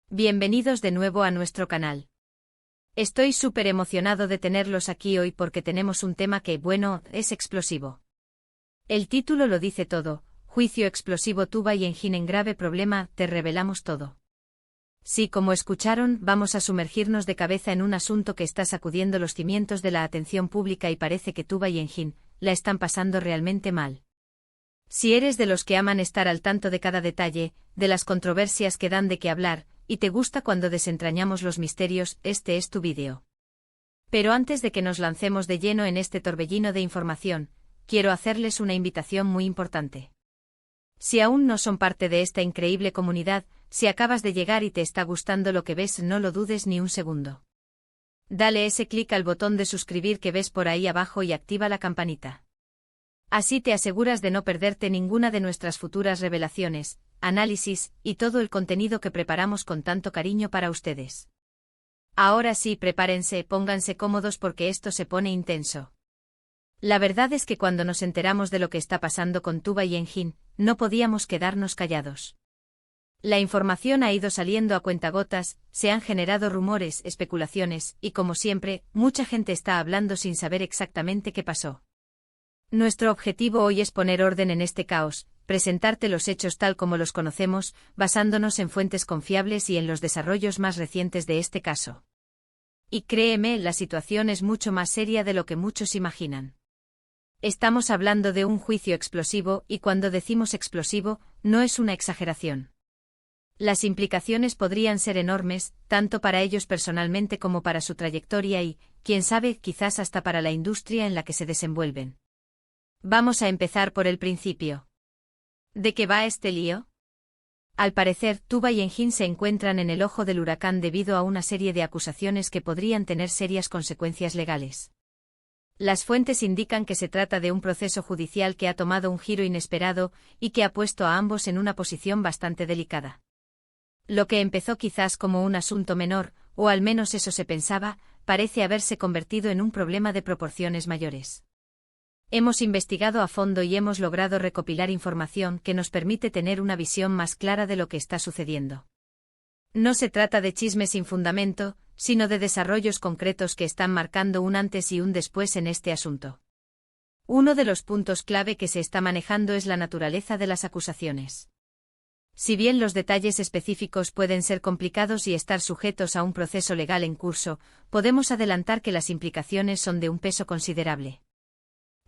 Bienvenidos de nuevo a nuestro canal. Estoy súper emocionado de tenerlos aquí hoy porque tenemos un tema que, bueno, es explosivo. El título lo dice todo: juicio explosivo Tuba y Engin en grave problema, te revelamos todo. Sí, como escucharon, vamos a sumergirnos de cabeza en un asunto que está sacudiendo los cimientos de la atención pública y parece que Tuba y Engin la están pasando realmente mal. Si eres de los que aman estar al tanto de cada detalle, de las controversias que dan de qué hablar, y te gusta cuando desentrañamos los misterios, este es tu vídeo. Pero antes de que nos lancemos de lleno en este torbellino de información, quiero hacerles una invitación muy importante. Si aún no son parte de esta increíble comunidad, si acabas de llegar y te está gustando lo que ves, no lo dudes ni un segundo. Dale ese clic al botón de suscribir que ves por ahí abajo y activa la campanita. Así te aseguras de no perderte ninguna de nuestras futuras revelaciones, análisis y todo el contenido que preparamos con tanto cariño para ustedes. Ahora sí, prepárense, pónganse cómodos porque esto se pone intenso. La verdad es que cuando nos enteramos de lo que está pasando con Tuba y Engin, no podíamos quedarnos callados. La información ha ido saliendo a cuentagotas, se han generado rumores, especulaciones, y como siempre, mucha gente está hablando sin saber exactamente qué pasó. Nuestro objetivo hoy es poner orden en este caos, presentarte los hechos tal como los conocemos, basándonos en fuentes confiables y en los desarrollos más recientes de este caso. Y créeme, la situación es mucho más seria de lo que muchos imaginan. Estamos hablando de un juicio explosivo, y cuando decimos explosivo, no es una exageración. Las implicaciones podrían ser enormes, tanto para ellos personalmente como para su trayectoria y, quién sabe, quizás hasta para la industria en la que se desenvuelven. Vamos a empezar por el principio. ¿De qué va este lío? Al parecer, Tuba y Engin se encuentran en el ojo del huracán debido a una serie de acusaciones que podrían tener serias consecuencias legales. Las fuentes indican que se trata de un proceso judicial que ha tomado un giro inesperado y que ha puesto a ambos en una posición bastante delicada. Lo que empezó quizás como un asunto menor, o al menos eso se pensaba, parece haberse convertido en un problema de proporciones mayores. Hemos investigado a fondo y hemos logrado recopilar información que nos permite tener una visión más clara de lo que está sucediendo. No se trata de chismes sin fundamento, sino de desarrollos concretos que están marcando un antes y un después en este asunto. Uno de los puntos clave que se está manejando es la naturaleza de las acusaciones. Si bien los detalles específicos pueden ser complicados y estar sujetos a un proceso legal en curso, podemos adelantar que las implicaciones son de un peso considerable.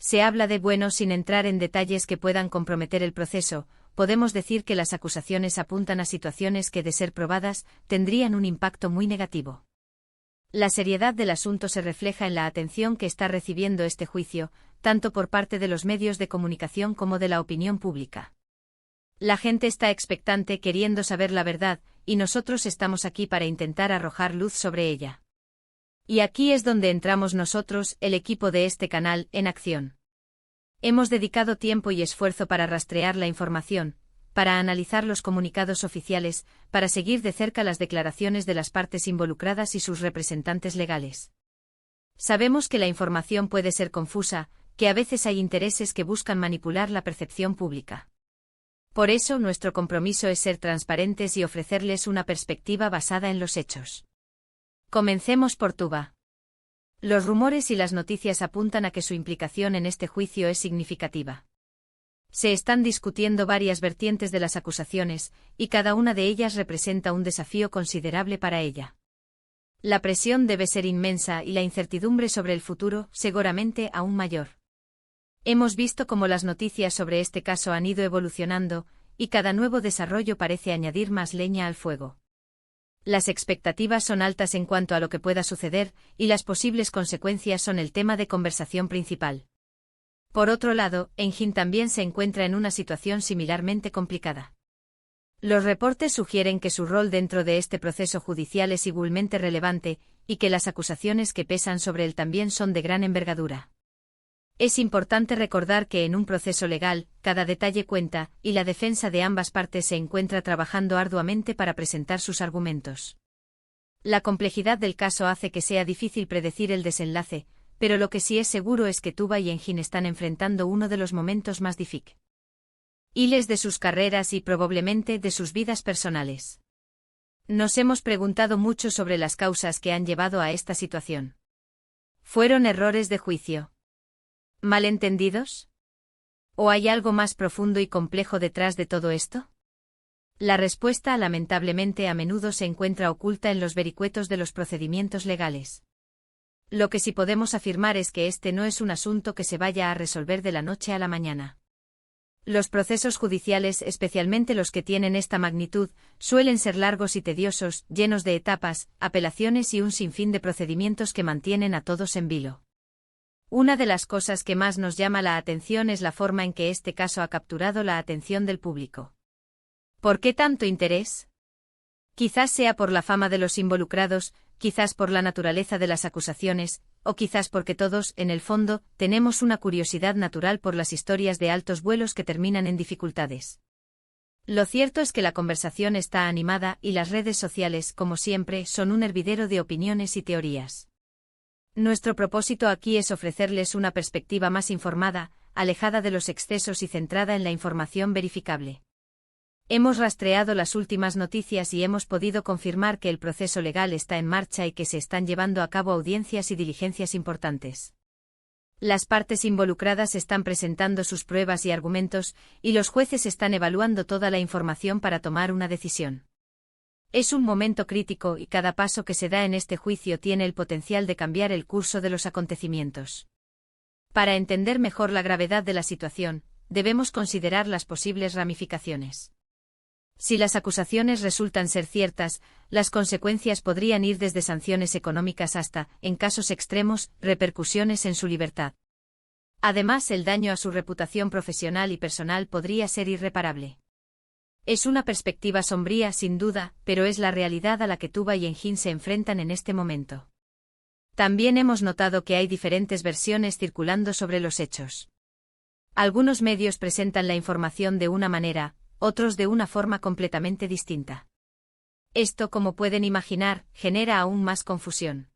Se habla de, bueno, sin entrar en detalles que puedan comprometer el proceso, podemos decir que las acusaciones apuntan a situaciones que, de ser probadas, tendrían un impacto muy negativo. La seriedad del asunto se refleja en la atención que está recibiendo este juicio, tanto por parte de los medios de comunicación como de la opinión pública. La gente está expectante, queriendo saber la verdad, y nosotros estamos aquí para intentar arrojar luz sobre ella. Y aquí es donde entramos nosotros, el equipo de este canal, en acción. Hemos dedicado tiempo y esfuerzo para rastrear la información, para analizar los comunicados oficiales, para seguir de cerca las declaraciones de las partes involucradas y sus representantes legales. Sabemos que la información puede ser confusa, que a veces hay intereses que buscan manipular la percepción pública. Por eso nuestro compromiso es ser transparentes y ofrecerles una perspectiva basada en los hechos. Comencemos por Tuba. Los rumores y las noticias apuntan a que su implicación en este juicio es significativa. Se están discutiendo varias vertientes de las acusaciones, y cada una de ellas representa un desafío considerable para ella. La presión debe ser inmensa y la incertidumbre sobre el futuro, seguramente, aún mayor. Hemos visto cómo las noticias sobre este caso han ido evolucionando, y cada nuevo desarrollo parece añadir más leña al fuego. Las expectativas son altas en cuanto a lo que pueda suceder, y las posibles consecuencias son el tema de conversación principal. Por otro lado, Engin también se encuentra en una situación similarmente complicada. Los reportes sugieren que su rol dentro de este proceso judicial es igualmente relevante, y que las acusaciones que pesan sobre él también son de gran envergadura. Es importante recordar que en un proceso legal, cada detalle cuenta, y la defensa de ambas partes se encuentra trabajando arduamente para presentar sus argumentos. La complejidad del caso hace que sea difícil predecir el desenlace, pero lo que sí es seguro es que Tuba y Engin están enfrentando uno de los momentos más difíciles de sus carreras y probablemente de sus vidas personales. Nos hemos preguntado mucho sobre las causas que han llevado a esta situación. ¿Fueron errores de juicio? ¿Malentendidos? ¿O hay algo más profundo y complejo detrás de todo esto? La respuesta, lamentablemente, a menudo se encuentra oculta en los vericuetos de los procedimientos legales. Lo que sí podemos afirmar es que este no es un asunto que se vaya a resolver de la noche a la mañana. Los procesos judiciales, especialmente los que tienen esta magnitud, suelen ser largos y tediosos, llenos de etapas, apelaciones y un sinfín de procedimientos que mantienen a todos en vilo. Una de las cosas que más nos llama la atención es la forma en que este caso ha capturado la atención del público. ¿Por qué tanto interés? Quizás sea por la fama de los involucrados, quizás por la naturaleza de las acusaciones, o quizás porque todos, en el fondo, tenemos una curiosidad natural por las historias de altos vuelos que terminan en dificultades. Lo cierto es que la conversación está animada y las redes sociales, como siempre, son un hervidero de opiniones y teorías. Nuestro propósito aquí es ofrecerles una perspectiva más informada, alejada de los excesos y centrada en la información verificable. Hemos rastreado las últimas noticias y hemos podido confirmar que el proceso legal está en marcha y que se están llevando a cabo audiencias y diligencias importantes. Las partes involucradas están presentando sus pruebas y argumentos, y los jueces están evaluando toda la información para tomar una decisión. Es un momento crítico y cada paso que se da en este juicio tiene el potencial de cambiar el curso de los acontecimientos. Para entender mejor la gravedad de la situación, debemos considerar las posibles ramificaciones. Si las acusaciones resultan ser ciertas, las consecuencias podrían ir desde sanciones económicas hasta, en casos extremos, repercusiones en su libertad. Además, el daño a su reputación profesional y personal podría ser irreparable. Es una perspectiva sombría, sin duda, pero es la realidad a la que Tuba y Engin se enfrentan en este momento. También hemos notado que hay diferentes versiones circulando sobre los hechos. Algunos medios presentan la información de una manera, otros de una forma completamente distinta. Esto, como pueden imaginar, genera aún más confusión.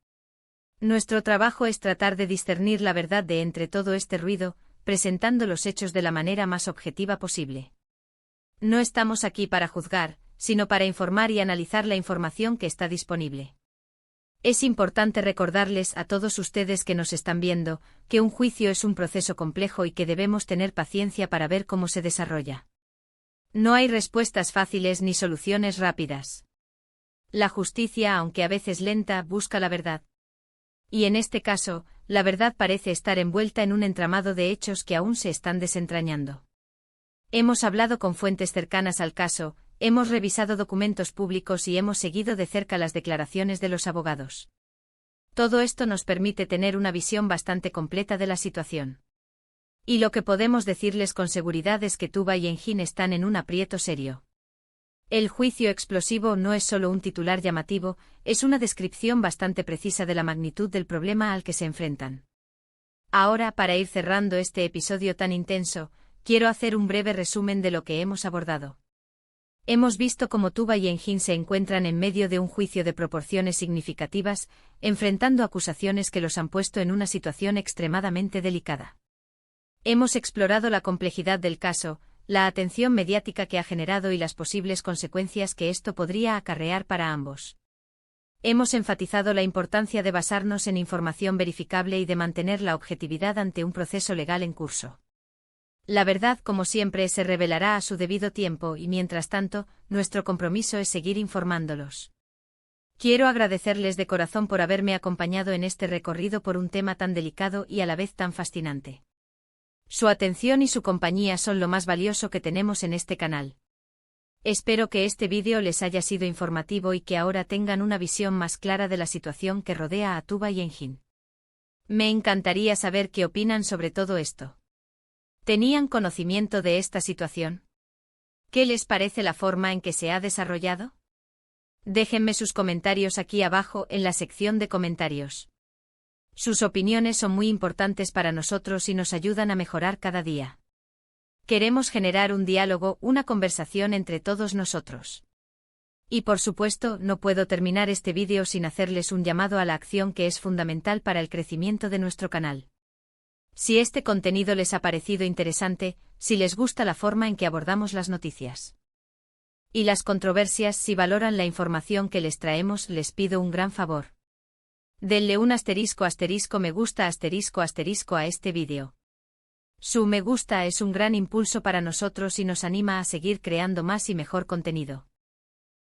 Nuestro trabajo es tratar de discernir la verdad de entre todo este ruido, presentando los hechos de la manera más objetiva posible. No estamos aquí para juzgar, sino para informar y analizar la información que está disponible. Es importante recordarles a todos ustedes que nos están viendo, que un juicio es un proceso complejo y que debemos tener paciencia para ver cómo se desarrolla. No hay respuestas fáciles ni soluciones rápidas. La justicia, aunque a veces lenta, busca la verdad. Y en este caso, la verdad parece estar envuelta en un entramado de hechos que aún se están desentrañando. Hemos hablado con fuentes cercanas al caso, hemos revisado documentos públicos y hemos seguido de cerca las declaraciones de los abogados. Todo esto nos permite tener una visión bastante completa de la situación. Y lo que podemos decirles con seguridad es que Tuba y Engin están en un aprieto serio. El juicio explosivo no es solo un titular llamativo, es una descripción bastante precisa de la magnitud del problema al que se enfrentan. Ahora, para ir cerrando este episodio tan intenso, quiero hacer un breve resumen de lo que hemos abordado. Hemos visto cómo Tuba y Engin se encuentran en medio de un juicio de proporciones significativas, enfrentando acusaciones que los han puesto en una situación extremadamente delicada. Hemos explorado la complejidad del caso, la atención mediática que ha generado y las posibles consecuencias que esto podría acarrear para ambos. Hemos enfatizado la importancia de basarnos en información verificable y de mantener la objetividad ante un proceso legal en curso. La verdad, como siempre, se revelará a su debido tiempo y, mientras tanto, nuestro compromiso es seguir informándolos. Quiero agradecerles de corazón por haberme acompañado en este recorrido por un tema tan delicado y a la vez tan fascinante. Su atención y su compañía son lo más valioso que tenemos en este canal. Espero que este vídeo les haya sido informativo y que ahora tengan una visión más clara de la situación que rodea a Tuba y Engin. Me encantaría saber qué opinan sobre todo esto. ¿Tenían conocimiento de esta situación? ¿Qué les parece la forma en que se ha desarrollado? Déjenme sus comentarios aquí abajo en la sección de comentarios. Sus opiniones son muy importantes para nosotros y nos ayudan a mejorar cada día. Queremos generar un diálogo, una conversación entre todos nosotros. Y por supuesto, no puedo terminar este vídeo sin hacerles un llamado a la acción que es fundamental para el crecimiento de nuestro canal. Si este contenido les ha parecido interesante, si les gusta la forma en que abordamos las noticias, Y las controversias. Si valoran la información que les traemos, les pido un gran favor. Denle un *** me gusta *** a este vídeo. Su me gusta es un gran impulso para nosotros y nos anima a seguir creando más y mejor contenido.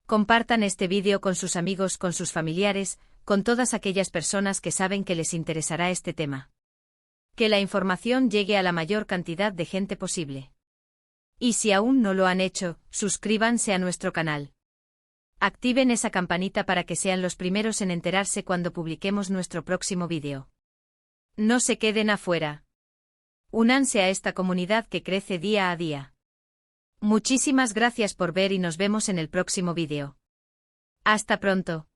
Compartan este vídeo con sus amigos, con sus familiares, con todas aquellas personas que saben que les interesará este tema. Que la información llegue a la mayor cantidad de gente posible. Y si aún no lo han hecho, suscríbanse a nuestro canal. Activen esa campanita para que sean los primeros en enterarse cuando publiquemos nuestro próximo vídeo. No se queden afuera. Únanse a esta comunidad que crece día a día. Muchísimas gracias por ver y nos vemos en el próximo vídeo. Hasta pronto.